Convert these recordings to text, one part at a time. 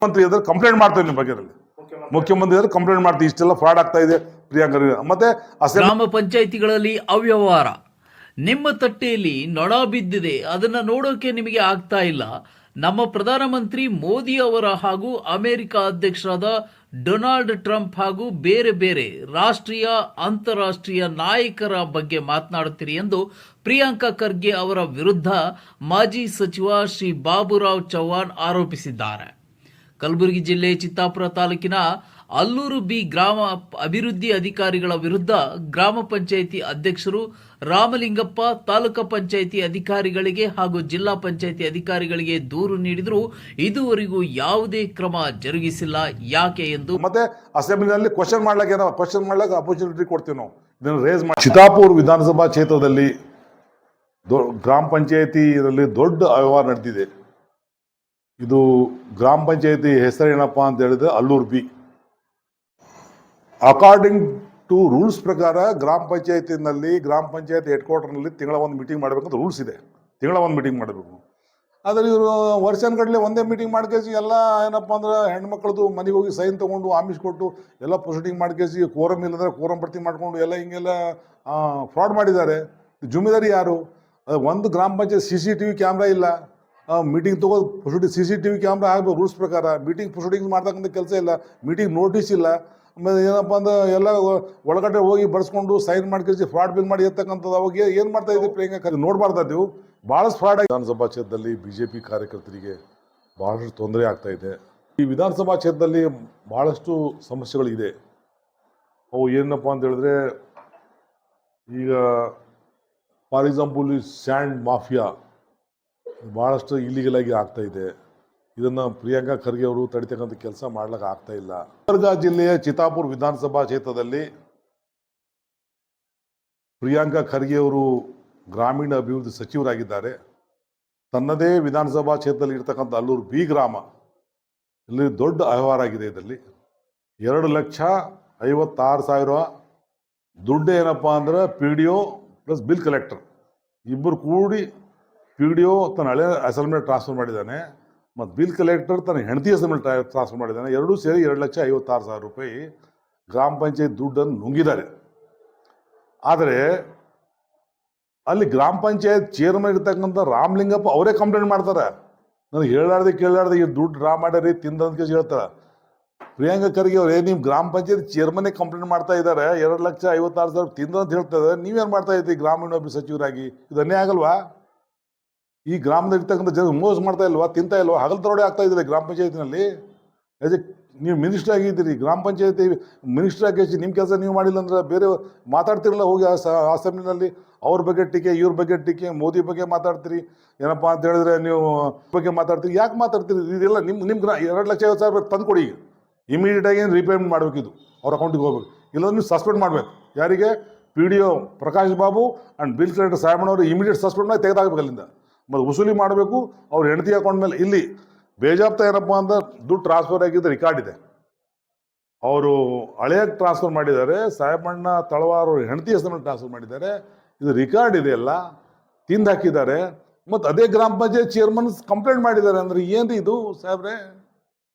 ಮಂತ್ರಿ ಇದ್ರೆ ಕಂಪ್ಲೇಂಟ್ ಮಾಡ್ತೇವೆ ನಿಮ್ಮ ಬಗ್ಗೆ ಮುಖ್ಯಮಂತ್ರಿ ಇದ್ರೆ ಕಂಪ್ಲೇಂಟ್ ಮಾಡ್ತೀವಿ ಇಷ್ಟೆಲ್ಲ ಫ್ರಾಡ್ ಆಗ್ತಾ ಇದೆ ಪ್ರಿಯಾಂಕಾ ಮತ್ತೆ ಗ್ರಾಮ ಪಂಚಾಯಿತಿಗಳಲ್ಲಿ ಅವ್ಯವಹಾರ ನಿಮ್ಮ ತಟ್ಟೆಯಲ್ಲಿ ನೊಣ ಬಿದ್ದಿದೆ, ಅದನ್ನ ನೋಡೋಕೆ ನಿಮಗೆ ಆಗ್ತಾ ಇಲ್ಲ. ನಮ್ಮ ಪ್ರಧಾನಮಂತ್ರಿ ಮೋದಿ ಅವರ ಹಾಗೂ ಅಮೆರಿಕ ಅಧ್ಯಕ್ಷರಾದ ಡೊನಾಲ್ಡ್ ಟ್ರಂಪ್ ಹಾಗೂ ಬೇರೆ ಬೇರೆ ರಾಷ್ಟ್ರೀಯ ಅಂತಾರಾಷ್ಟ್ರೀಯ ನಾಯಕರ ಬಗ್ಗೆ ಮಾತನಾಡುತ್ತೀರಿ ಎಂದು ಪ್ರಿಯಾಂಕಾ ಖರ್ಗೆ ಅವರ ವಿರುದ್ಧ ಮಾಜಿ ಸಚಿವ ಶ್ರೀ ಬಾಬುರಾವ್ ಚೌಹಾಣ್ ಆರೋಪಿಸಿದ್ದಾರೆ. ಕಲಬುರಗಿ ಜಿಲ್ಲೆ ಚಿತ್ತಾಪುರ ತಾಲೂಕಿನ ಅಲ್ಲೂರು ಬಿ ಗ್ರಾಮ ಅಭಿವೃದ್ಧಿ ಅಧಿಕಾರಿಗಳ ವಿರುದ್ಧ ಗ್ರಾಮ ಪಂಚಾಯಿತಿ ಅಧ್ಯಕ್ಷರು ರಾಮಲಿಂಗಪ್ಪ ತಾಲೂಕಾ ಪಂಚಾಯಿತಿ ಅಧಿಕಾರಿಗಳಿಗೆ ಹಾಗೂ ಜಿಲ್ಲಾ ಪಂಚಾಯಿತಿ ಅಧಿಕಾರಿಗಳಿಗೆ ದೂರು ನೀಡಿದರೂ ಇದುವರೆಗೂ ಯಾವುದೇ ಕ್ರಮ ಜರುಗಿಸಿಲ್ಲ. ಯಾಕೆ ಎಂದು ಮತ್ತೆ ಅಸೆಂಬ್ಲಿನಲ್ಲಿ ಕ್ವಶನ್ ಮಾಡ್ಲಿಕ್ಕೆ ಅಪರ್ಚುನಿಟಿ ಕೊಡ್ತೀವಿ ನಾವು ಇದನ್ನು ರೇಸ್ ಮಾಡಿ. ಚಿತ್ತಾಪುರ ವಿಧಾನಸಭಾ ಕ್ಷೇತ್ರದಲ್ಲಿ ಗ್ರಾಮ ಪಂಚಾಯಿತಿಯಲ್ಲಿ ದೊಡ್ಡ ಅವ್ಯವಹಾರ ನಡೆದಿದೆ. ಇದು ಗ್ರಾಮ ಪಂಚಾಯಿತಿ ಹೆಸರೇನಪ್ಪ ಅಂತ ಹೇಳಿದ್ರೆ Alluru B. According to rules ಪ್ರಕಾರ ಗ್ರಾಮ ಪಂಚಾಯತಿ ಹೆಡ್ ಕ್ವಾರ್ಟರ್ನಲ್ಲಿ ತಿಂಗಳ ಒಂದು ಮೀಟಿಂಗ್ ಮಾಡಬೇಕಂತ ರೂಲ್ಸ್ ಇದೆ. ತಿಂಗಳ ಒಂದು ಮೀಟಿಂಗ್ ಮಾಡಬೇಕು. ಆದರೆ ಇವರು ವರ್ಷಗಟ್ಟಲೆ ಒಂದೇ ಮೀಟಿಂಗ್ ಮಾಡ್ಕೇಸಿ ಎಲ್ಲ ಏನಪ್ಪ ಅಂದ್ರೆ ಹೆಣ್ಮಕ್ಳದ್ದು ಮನೆಗೆ ಹೋಗಿ ಸೈನ್ ತೊಗೊಂಡು ಆಮಿಷ್ ಕೊಟ್ಟು ಎಲ್ಲ ಪ್ರೊಸೀಡಿಂಗ್ ಮಾಡ್ಕೇಸಿ ಕೋರಮ್ ಇಲ್ಲಂದ್ರೆ ಕೋರಮ್ ಭರ್ತಿ ಮಾಡ್ಕೊಂಡು ಎಲ್ಲ ಹಿಂಗೆಲ್ಲ ಫ್ರಾಡ್ ಮಾಡಿದ್ದಾರೆ. ಜುಮ್ಮೆದಾರಿ ಯಾರು? ಒಂದು ಗ್ರಾಮ ಪಂಚಾಯತ್ CCTV ಕ್ಯಾಮ್ರಾ ಇಲ್ಲ. ಮೀಟಿಂಗ್ ತಗೋದು ಪ್ರೊಸೀಡಿಂಗ್ CCTV ಕ್ಯಾಮ್ರಾ ಆಗಬೇಕು ರೂಲ್ಸ್ ಪ್ರಕಾರ. ಮೀಟಿಂಗ್ ಪ್ರೊಸೀಡಿಂಗ್ ಮಾಡ್ತಕ್ಕಂಥ ಕೆಲಸ ಇಲ್ಲ. ಮೀಟಿಂಗ್ ನೋಟಿಸ್ ಇಲ್ಲ. ಆಮೇಲೆ ಏನಪ್ಪ ಅಂದ್ರೆ ಎಲ್ಲ ಒಳಗಡೆ ಹೋಗಿ ಬರ್ಸ್ಕೊಂಡು ಸೈನ್ ಮಾಡ್ಕೇಸಿ ಫ್ರಾಡ್ ಬಿಲ್ ಮಾಡಿ ಇರ್ತಕ್ಕಂಥದ್ದು. ಅವಾಗ ಏನು ಮಾಡ್ತಾ ಇದ್ದೀವಿ ಪ್ರಿಯಾಂಕಾ ನೋಡ್ಬಾರ್ದಾ ನೀವು? ಭಾಳಷ್ಟು ಫ್ರಾಡ್ ಆಗಿ ವಿಧಾನಸಭಾ ಕ್ಷೇತ್ರದಲ್ಲಿ BJP ಕಾರ್ಯಕರ್ತರಿಗೆ ಭಾಳಷ್ಟು ತೊಂದರೆ ಆಗ್ತಾ ಇದೆ. ಈ ವಿಧಾನಸಭಾ ಕ್ಷೇತ್ರದಲ್ಲಿ ಭಾಳಷ್ಟು ಸಮಸ್ಯೆಗಳಿದೆ. ಅವು ಏನಪ್ಪ ಅಂತ ಹೇಳಿದ್ರೆ, ಈಗ ಫಾರ್ ಎಕ್ಸಾಂಪಲ್ ಈ ಸ್ಯಾಂಡ್ ಮಾಫಿಯಾ ಭಾಳಷ್ಟು ಇಲ್ಲಿಗಲ್ ಆಗಿ ಆಗ್ತಾ ಇದೆ. ಇದನ್ನು ಪ್ರಿಯಾಂಕಾ ಖರ್ಗೆ ಅವರು ತಡಿತಕ್ಕಂಥ ಕೆಲಸ ಮಾಡ್ಲಿಕ್ಕೆ ಆಗ್ತಾ ಇಲ್ಲ. ಗುಲ್ಬರ್ಗಾ ಜಿಲ್ಲೆಯ ಚಿತ್ತಾಪುರ ವಿಧಾನಸಭಾ ಕ್ಷೇತ್ರದಲ್ಲಿ ಪ್ರಿಯಾಂಕಾ ಖರ್ಗೆ ಅವರು ಗ್ರಾಮೀಣ ಅಭಿವೃದ್ಧಿ ಸಚಿವರಾಗಿದ್ದಾರೆ. ತನ್ನದೇ ವಿಧಾನಸಭಾ ಕ್ಷೇತ್ರದಲ್ಲಿ ಇರ್ತಕ್ಕಂಥ ಅಲ್ಲೂರು ಬಿ ಗ್ರಾಮ ಇಲ್ಲಿ ದೊಡ್ಡ ಅವ್ಯವಹಾರ ಆಗಿದೆ. ಇದರಲ್ಲಿ 2,56,000 ದುಡ್ಡು ಏನಪ್ಪ ಅಂದ್ರೆ PDO ಪ್ಲಸ್ ಬಿಲ್ ಕಲೆಕ್ಟರ್ ಇಬ್ಬರು ಕೂಡಿ PDO ತನ್ನ ಹಳೆ ಹೆಸರ ಮೇಲೆ ಟ್ರಾನ್ಸ್ಫರ್ ಮಾಡಿದ್ದಾನೆ ಮತ್ತು ಬಿಲ್ ಕಲೆಕ್ಟರ್ ತನ್ನ ಹೆಂಡತಿ ಹೆಸರ ಮೇಲೆ ಟ್ರಾನ್ಸ್ಫರ್ ಮಾಡಿದ್ದಾನೆ. ಎರಡೂ ಸೇರಿ 2,56,000 ರೂಪಾಯಿ ಗ್ರಾಮ ಪಂಚಾಯತ್ ದುಡ್ಡನ್ನು ನುಂಗಿದ್ದಾರೆ. ಆದರೆ ಅಲ್ಲಿ ಗ್ರಾಮ ಪಂಚಾಯತ್ ಚೇರ್ಮನ್ ಇರ್ತಕ್ಕಂಥ ರಾಮಲಿಂಗಪ್ಪ ಅವರೇ ಕಂಪ್ಲೇಂಟ್ ಮಾಡ್ತಾರೆ. ನನಗೆ ಕೇಳಾರ್ದೆ ಈ ದುಡ್ಡು ಡ್ರಾ ಮಾಡ್ಯಾರಿ ತಿಂದಂತ ಕೇಳಿ ಹೇಳ್ತಾರೆ. ಪ್ರಿಯಾಂಕಾ ಖರ್ಗೆ ಅವರೇ ನಿಮ್ಮ ಗ್ರಾಮ ಪಂಚಾಯತ್ ಚೇರ್ಮನ್ನೇ ಕಂಪ್ಲೇಂಟ್ ಮಾಡ್ತಾ ಇದ್ದಾರೆ. 2,56,000 ತಿಂದಂತ ಹೇಳ್ತಾರೆ. ನೀವೇನು ಮಾಡ್ತಾ ಇದ್ದೀರಿ ಗ್ರಾಮೀಣಾಭಿವೃದ್ಧಿ ಸಚಿವರಾಗಿ? ಇದು ಅನ್ಯಾಯ ಆಗಲ್ವಾ? ಈ ಗ್ರಾಮದಲ್ಲಿ ಇರ್ತಕ್ಕಂಥ ಜನ ಮೋಸ ಮಾಡ್ತಾ ಇಲ್ವಾ? ತಿಂತಾ ಇಲ್ವಾ? ಹಗಲು ತರೋಡೆ ಆಗ್ತಾ ಇದ್ದಾರೆ ಗ್ರಾಮ ಪಂಚಾಯತಿನಲ್ಲಿ. ನೀವು ಮಿನಿಸ್ಟರ್ ಆಗಿದ್ದೀರಿ, ಗ್ರಾಮ ಪಂಚಾಯತಿ ಮಿನಿಸ್ಟರ್ ಆಗಿ ನಿಮ್ಮ ಕೆಲಸ ನೀವು ಮಾಡಿಲ್ಲ ಅಂದ್ರೆ ಬೇರೆ ಮಾತಾಡ್ತಿರಲ್ಲ ಹೋಗಿ ಅಸೆಂಬ್ಲಿನಲ್ಲಿ. ಅವ್ರ ಬಗ್ಗೆ ಟೀಕೆ, ಇವ್ರ ಬಗ್ಗೆ ಟೀಕೆ, ಮೋದಿ ಬಗ್ಗೆ ಮಾತಾಡ್ತೀರಿ. ಏನಪ್ಪ ಅಂತ ಹೇಳಿದ್ರೆ ನೀವು ಬಗ್ಗೆ ಮಾತಾಡ್ತೀರಿ. ಯಾಕೆ ಮಾತಾಡ್ತೀರಿ? ಇದೆಲ್ಲ ನಿಮ್ಮ 2,50,000 ತಂದು ಕೊಡಿ. ಈಗ ಇಮಿಡಿಯೇಟಾಗಿ ಏನು ರೀಪೇಮೆಂಟ್ ಮಾಡಬೇಕು, ಇದು ಅವ್ರ ಅಕೌಂಟಿಗೆ ಹೋಗ್ಬೇಕು. ಇಲ್ಲಾಂದ್ರೆ ನೀವು ಸಸ್ಪೆಂಡ್ ಮಾಡಬೇಕು. ಯಾರಿಗೆ? PDO Prakash Babu and bill collector ಸಾಹೇಬನವರು ಇಮಿಡಿಯೇಟ್ ಸಸ್ಪೆಂಡ್ ಮಾಡಿ ತೆಗೆದಾಗಬೇಕು ಅಲ್ಲಿಂದ. ಮತ್ತು ವಸೂಲಿ ಮಾಡಬೇಕು ಅವ್ರ ಹೆಂಡತಿ ಅಕೌಂಟ್ ಮೇಲೆ. ಇಲ್ಲಿ ಬೇಜಾಬ್ತಾ ಏನಪ್ಪ ಅಂದ್ರೆ ದುಡ್ಡು ಟ್ರಾನ್ಸ್ಫರ್ ಆಗಿದ್ದು ರೆಕಾರ್ಡ್ ಇದೆ. ಅವರು ಹಳೆಯಾಗಿ ಟ್ರಾನ್ಸ್ಫರ್ ಮಾಡಿದ್ದಾರೆ. ಸಾಹೇಬಣ್ಣ ತಳವಾರ್ ಅವ್ರ ಹೆಂಡತಿ ಹೆಸರು ಮೇಲೆ ಟ್ರಾನ್ಸ್ಫರ್ ಮಾಡಿದ್ದಾರೆ. ಇದು ರಿಕಾರ್ಡ್ ಇದೆ, ಎಲ್ಲ ತಿಂದು ಹಾಕಿದ್ದಾರೆ. ಮತ್ತು ಅದೇ ಗ್ರಾಮ ಪಂಚಾಯತ್ ಚೇರ್ಮನ್ ಕಂಪ್ಲೇಂಟ್ ಮಾಡಿದ್ದಾರೆ. ಅಂದರೆ ಏನ್ರಿ ಇದು ಸಾಹೇಬ್ರೆ?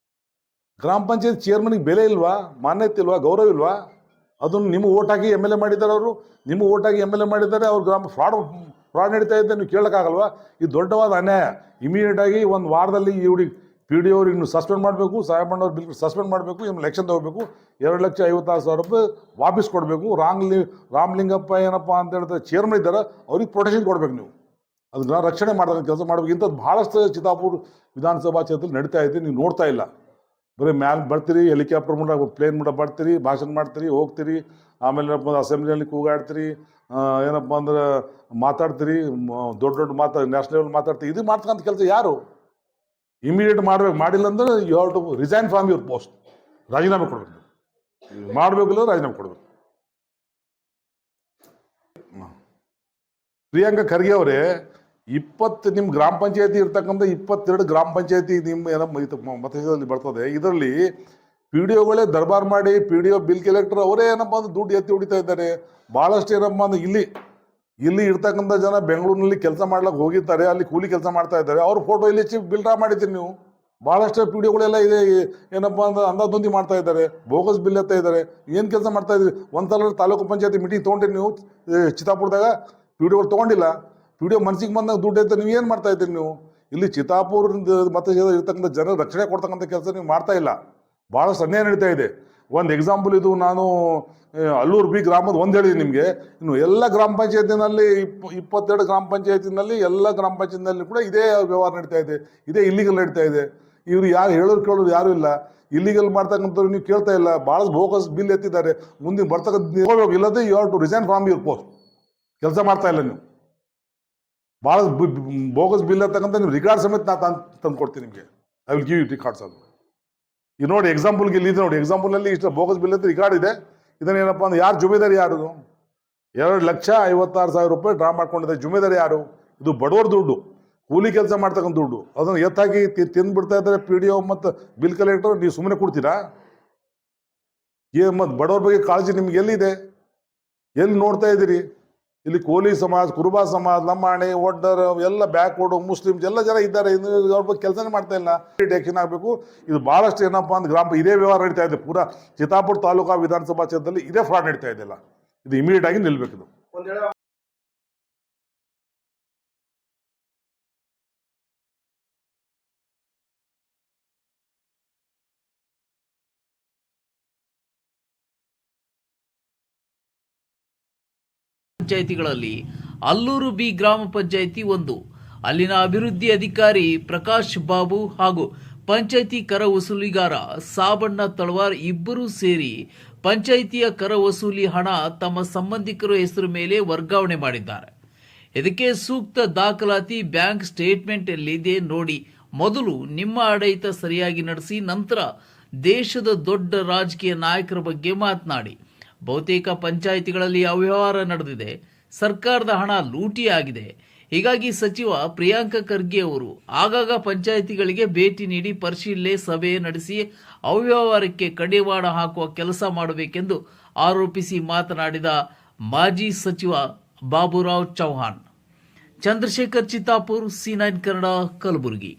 ಗ್ರಾಮ ಪಂಚಾಯತ್ ಚೇರ್ಮನ್ಗೆ ಬೆಲೆ ಇಲ್ವಾ? ಮಾನ್ಯತೆ ಇಲ್ವಾ? ಗೌರವ ಇಲ್ವಾ? ಅದನ್ನು ನಿಮ್ಮ ಓಟ್ ಹಾಕಿ MLA ಮಾಡಿದ್ದಾರೆ. ಅವರು ನಿಮ್ಮ ಓಟ್ ಹಾಕಿ MLA ಮಾಡಿದ್ದಾರೆ. ಅವ್ರ ಗ್ರಾಮ ಫ್ರಾಡ್ ನಡೀತಾ ಇದ್ದೆ ನೀವು ಕೇಳೋಕ್ಕಾಗಲ್ವಾ? ಇದು ದೊಡ್ಡವಾದ ಅನ್ಯಾಯ. ಇಮಿಡಿಯೇಟಾಗಿ ಒಂದು ವಾರದಲ್ಲಿ ಇವ್ರಿಗೆ PDO ಅವ್ರಿಗೆ ನೀವು ಸಸ್ಪೆಂಡ್ ಮಾಡಬೇಕು. ಸಾಹೇಬಣ್ಣವ್ರು ಬಿಲ್ ಸಸ್ಪೆಂಡ್ ಮಾಡಬೇಕು. ಇನ್ನು ಎಲೆಕ್ಷನ್ ತಗೋಬೇಕು. 2,56,000 ರೂಪಾಯಿ ವಾಪಸ್ ಕೊಡಬೇಕು. ರಾಮಲಿಂಗಪ್ಪ ಏನಪ್ಪ ಅಂತ ಹೇಳ್ತಾರೆ ಚೇರ್ಮನ್ ಇದ್ದಾರೆ, ಅವ್ರಿಗೆ ಪ್ರೊಟೆಕ್ಷನ್ ಕೊಡಬೇಕು. ನೀವು ಅದನ್ನ ರಕ್ಷಣೆ ಮಾಡ್ದಂಥ ಕೆಲಸ ಮಾಡಬೇಕು. ಇಂಥದ್ದು ಭಾಳಷ್ಟು ಚಿತ್ತಾಪುರ ವಿಧಾನಸಭಾ ಕ್ಷೇತ್ರದಲ್ಲಿ ನಡೀತಾ ಇದೆ. ನೀವು ನೋಡ್ತಾ ಇಲ್ಲ. ಬರೀ ಮ್ಯಾಲೆ ಬರ್ತೀರಿ, ಹೆಲಿಕಾಪ್ಟರ್ ಮುಂದೆ ಪ್ಲೇನ್ ಮುಂದೆ ಬರ್ತೀರಿ, ಭಾಷಣ ಮಾಡ್ತೀರಿ, ಹೋಗ್ತೀರಿ. ಆಮೇಲೆ ಏನಪ್ಪ ಅಸೆಂಬ್ಲಿಯಲ್ಲಿ ಕೂಗಾಡ್ತೀರಿ, ಏನಪ್ಪ ಅಂದ್ರೆ ಮಾತಾಡ್ತೀರಿ, ದೊಡ್ಡ ನ್ಯಾಷನಲ್ ಲೆವೆಲ್ ಮಾತಾಡ್ತೀರಿ. ಇದು ಮಾಡ್ತಕ್ಕಂಥ ಕೆಲಸ ಯಾರು? ಇಮಿಡಿಯೇಟ್ ಮಾಡ್ಬೇಕು. ಮಾಡಿಲ್ಲ ಅಂದ್ರೆ you have to resign from your post. ರಾಜೀನಾಮೆ ಕೊಡಬೇಕು. ಮಾಡಬೇಕಿಲ್ಲ ರಾಜೀನಾಮೆ ಕೊಡಬೇಕು. ಪ್ರಿಯಾಂಕಾ ಖರ್ಗೆ ಅವರೇ, 20 ನಿಮ್ಮ ಗ್ರಾಮ ಪಂಚಾಯತಿ ಇರ್ತಕ್ಕಂಥ 22 ಗ್ರಾಮ ಪಂಚಾಯತಿ ನಿಮ್ಮ ಮತಕ್ಷೇತ್ರದಲ್ಲಿ ಬರ್ತದೆ. ಇದರಲ್ಲಿ PDOಗಳೇ ದರ್ಬಾರ್ ಮಾಡಿ PDO ಬಿಲ್ ಕಲೆಕ್ಟರ್ ಅವರೇ ಏನಪ್ಪ ಅಂದ್ರೆ ದುಡ್ಡು ಎತ್ತಿ ಹೊಡಿತಾ ಇದ್ದಾರೆ. ಭಾಳಷ್ಟು ಏನಪ್ಪ ಅಂದ್ರೆ ಇಲ್ಲಿ ಇರ್ತಕ್ಕಂಥ ಜನ ಬೆಂಗಳೂರಿನಲ್ಲಿ ಕೆಲಸ ಮಾಡ್ಲಿಕ್ಕೆ ಹೋಗಿರ್ತಾರೆ, ಅಲ್ಲಿ ಕೂಲಿ ಕೆಲಸ ಮಾಡ್ತಾ ಇದ್ದಾರೆ. ಅವ್ರ ಫೋಟೋ ಇಲ್ಲಿ ಬಿಲ್ ಡ್ರಾ ಮಾಡಿದ್ದೀರಿ ನೀವು. ಭಾಳಷ್ಟು ಪಿಡಿಯೋಗಳೆಲ್ಲ ಇದೆ, ಏನಪ್ಪ ಅಂದ್ರೆ ಅಂದಾಜೊಂದಿ ಮಾಡ್ತಾ ಇದ್ದಾರೆ, ಬೋಗಸ್ ಬಿಲ್ ಎತ್ತಾ ಇದ್ದಾರೆ. ಏನು ಕೆಲಸ ಮಾಡ್ತಾ ಇದ್ರಿ? ಒಂದ್ಸಲ ತಾಲೂಕು ಪಂಚಾಯತಿ ಮೀಟಿಂಗ್ ತೊಗೊಂಡ್ರಿ ನೀವು ಚಿತ್ತಾಪುರದಾಗ? ಪಿಡಿಯೋಗಳು ತೊಗೊಂಡಿಲ್ಲ. ಪಿಡಿಯೋ ಮನ್ಸಿಗೆ ಬಂದಾಗ ದುಡ್ಡು ಐತೆ, ನೀವು ಏನು ಮಾಡ್ತಾ ಇದ್ದೀರಿ ನೀವು? ಇಲ್ಲಿ ಚಿತ್ತಾಪುರ ಮತ್ತೆ ಇರ್ತಕ್ಕಂಥ ಜನರ ರಕ್ಷಣೆ ಕೊಡ್ತಕ್ಕಂಥ ಕೆಲಸ ನೀವು ಮಾಡ್ತಾ ಇಲ್ಲ. ಭಾಳಷ್ಟು ಅನ್ಯಾಯ ನಡೀತಾ ಇದೆ. ಒಂದು ಎಕ್ಸಾಂಪಲ್ ಇದು, ನಾನು ಅಲ್ಲೂರು ಬಿ ಗ್ರಾಮದ ಒಂದು ಹೇಳಿದ್ದೀನಿ ನಿಮಗೆ. ಇನ್ನು ಎಲ್ಲ ಗ್ರಾಮ ಪಂಚಾಯತಿನಲ್ಲಿ 22 ಗ್ರಾಮ ಪಂಚಾಯತಿನಲ್ಲಿ ಎಲ್ಲ ಗ್ರಾಮ ಪಂಚಾಯತಿನಲ್ಲಿ ಕೂಡ ಇದೇ ವ್ಯವಹಾರ ನಡೀತಾ ಇದೆ, ಇದೇ ಇಲ್ಲಿಗಲ್ ನಡೀತಾ ಇದೆ. ಇವರು ಯಾರು ಹೇಳೋರು ಕೇಳೋರು ಯಾರೂ ಇಲ್ಲ. ಇಲ್ಲಿಗಲ್ ಮಾಡ್ತಕ್ಕಂಥವ್ರು ನೀವು ಕೇಳ್ತಾ ಇಲ್ಲ. ಭಾಳ ಬೋಗಸ್ ಬಿಲ್ ಎತ್ತಿದ್ದಾರೆ. ಮುಂದಿನ ಬರ್ತಕ್ಕಂಥ ಇಲ್ಲದೆ you have to resign from your post. ಕೆಲಸ ಮಾಡ್ತಾ ಇಲ್ಲ ನೀವು. ಭಾಳ ಬೋಗಸ್ ಬಿಲ್ ಅಂತಕ್ಕಂಥ ನೀವು ರಿಕಾರ್ಡ್ ಸಮೇತ ನಾನು ತಂದು ಕೊಡ್ತೀನಿ ನಿಮಗೆ. I will give you records. ಅದು ಈಗ ನೋಡಿ ಎಕ್ಸಾಂಪಲ್ಗೆ ಇಲ್ಲಿ ಇದೆ ನೋಡಿ, ಎಕ್ಸಾಂಪಲ್ನಲ್ಲಿ ಇಷ್ಟು ಬೋಗಸ್ ಬಿಲ್ ಅಂತ ರಿಕಾರ್ಡ್ ಇದೆ. ಇದನ್ನೇನಪ್ಪ ಅಂದ್ರೆ ಯಾರು ಜುಮೇದಾರಿ ಯಾರು? 2,56,000 ರೂಪಾಯಿ ಡ್ರಾ ಮಾಡ್ಕೊಂಡಿದ್ದಾರೆ. ಜುಮೇದಾರಿ ಯಾರು? ಇದು ಬಡವರ ದುಡ್ಡು, ಕೂಲಿ ಕೆಲಸ ಮಾಡ್ತಕ್ಕಂಥ ದುಡ್ಡು. ಅದನ್ನು ಎತ್ತಾಗಿ ತಿಂದ್ಬಿಡ್ತಾ ಇದ್ದಾರೆ ಪಿ ಡಿ ಒ ಮತ್ತು ಬಿಲ್ ಕಲೆಕ್ಟರ್. ನೀವು ಸುಮ್ಮನೆ ಕೊಡ್ತೀರಾ? ಏನು ಮತ್ತು ಬಡವ್ರ ಬಗ್ಗೆ ಕಾಳಜಿ ನಿಮ್ಗೆ ಎಲ್ಲಿದೆ? ಎಲ್ಲಿ ನೋಡ್ತಾ ಇದ್ದೀರಿ? ಇಲ್ಲಿ ಕೋಲಿ ಸಮಾಜ, ಕುರುಬಾ ಸಮಾಜ, ಲಂಬಾಣಿ, ಒಡ್ಡರ್ ಎಲ್ಲ ಬ್ಯಾಕ್ವರ್ಡ್ ಮುಸ್ಲಿಮ್ಸ್ ಎಲ್ಲ ಜನ ಇದ್ದಾರೆ. ಅವ್ರ ಬಗ್ಗೆ ಕೆಲಸನೇ ಮಾಡ್ತಾ ಇಲ್ಲ. ಆಕ್ಷನ್ ಆಗಬೇಕು. ಇದು ಭಾಳಷ್ಟು ಏನಪ್ಪ ಅಂದ್ರೆ ಇದೇ ವ್ಯವಹಾರ ನಡೀತಾ ಇದೆ. ಪೂರಾ ಚಿತ್ತಾಪುರ ತಾಲೂಕಾ ವಿಧಾನಸಭಾ ಕ್ಷೇತ್ರದಲ್ಲಿ ಇದೇ ಫ್ರಾಡ್ ನಡೀತಾ ಇದೆಯಲ್ಲ. ಇದು ಇಮಿಡಿಯೇಟ್ ಆಗಿ ನಿಲ್ಬೇಕು. ಇದು ಪಂಚಾಯಿತಿಗಳಲ್ಲಿ ಅಲ್ಲೂರು ಬಿ ಗ್ರಾಮ ಪಂಚಾಯಿತಿ ಒಂದು. ಅಲ್ಲಿನ ಅಭಿವೃದ್ಧಿ ಅಧಿಕಾರಿ ಪ್ರಕಾಶ್ ಬಾಬು ಹಾಗೂ ಪಂಚಾಯಿತಿ ಕರ ವಸೂಲಿಗಾರ ಸಾಬಣ್ಣ ತಳವಾರ್ ಇಬ್ಬರೂ ಸೇರಿ ಪಂಚಾಯಿತಿಯ ಕರ ವಸೂಲಿ ಹಣ ತಮ್ಮ ಸಂಬಂಧಿಕರ ಹೆಸರು ಮೇಲೆ ವರ್ಗಾವಣೆ ಮಾಡಿದ್ದಾರೆ. ಇದಕ್ಕೆ ಸೂಕ್ತ ದಾಖಲಾತಿ ಬ್ಯಾಂಕ್ ಸ್ಟೇಟ್ಮೆಂಟ್ ಎಲ್ಲಿದೆ ನೋಡಿ. ಮೊದಲು ನಿಮ್ಮ ಆಡಳಿತ ಸರಿಯಾಗಿ ನಡೆಸಿ, ನಂತರ ದೇಶದ ದೊಡ್ಡ ರಾಜಕೀಯ ನಾಯಕರ ಬಗ್ಗೆ ಮಾತನಾಡಿ. ಬಹುತೇಕ ಪಂಚಾಯಿತಿಗಳಲ್ಲಿ ಅವ್ಯವಹಾರ ನಡೆದಿದೆ, ಸರ್ಕಾರದ ಹಣ ಲೂಟಿಯಾಗಿದೆ. ಹೀಗಾಗಿ ಸಚಿವ ಪ್ರಿಯಾಂಕ ಖರ್ಗೆ ಅವರು ಆಗಾಗ ಪಂಚಾಯಿತಿಗಳಿಗೆ ಭೇಟಿ ನೀಡಿ ಪರಿಶೀಲನೆ ಸಭೆ ನಡೆಸಿ ಅವ್ಯವಹಾರಕ್ಕೆ ಕಡಿವಾಣ ಹಾಕುವ ಕೆಲಸ ಮಾಡಬೇಕೆಂದು ಆರೋಪಿಸಿ ಮಾತನಾಡಿದ ಮಾಜಿ ಸಚಿವ ಬಾಬುರಾವ್ ಚೌಹಾಣ್. ಚಂದ್ರಶೇಖರ್ ಚಿತ್ತಾಪುರ್, C9 ಕನ್ನಡ, ಕಲಬುರಗಿ.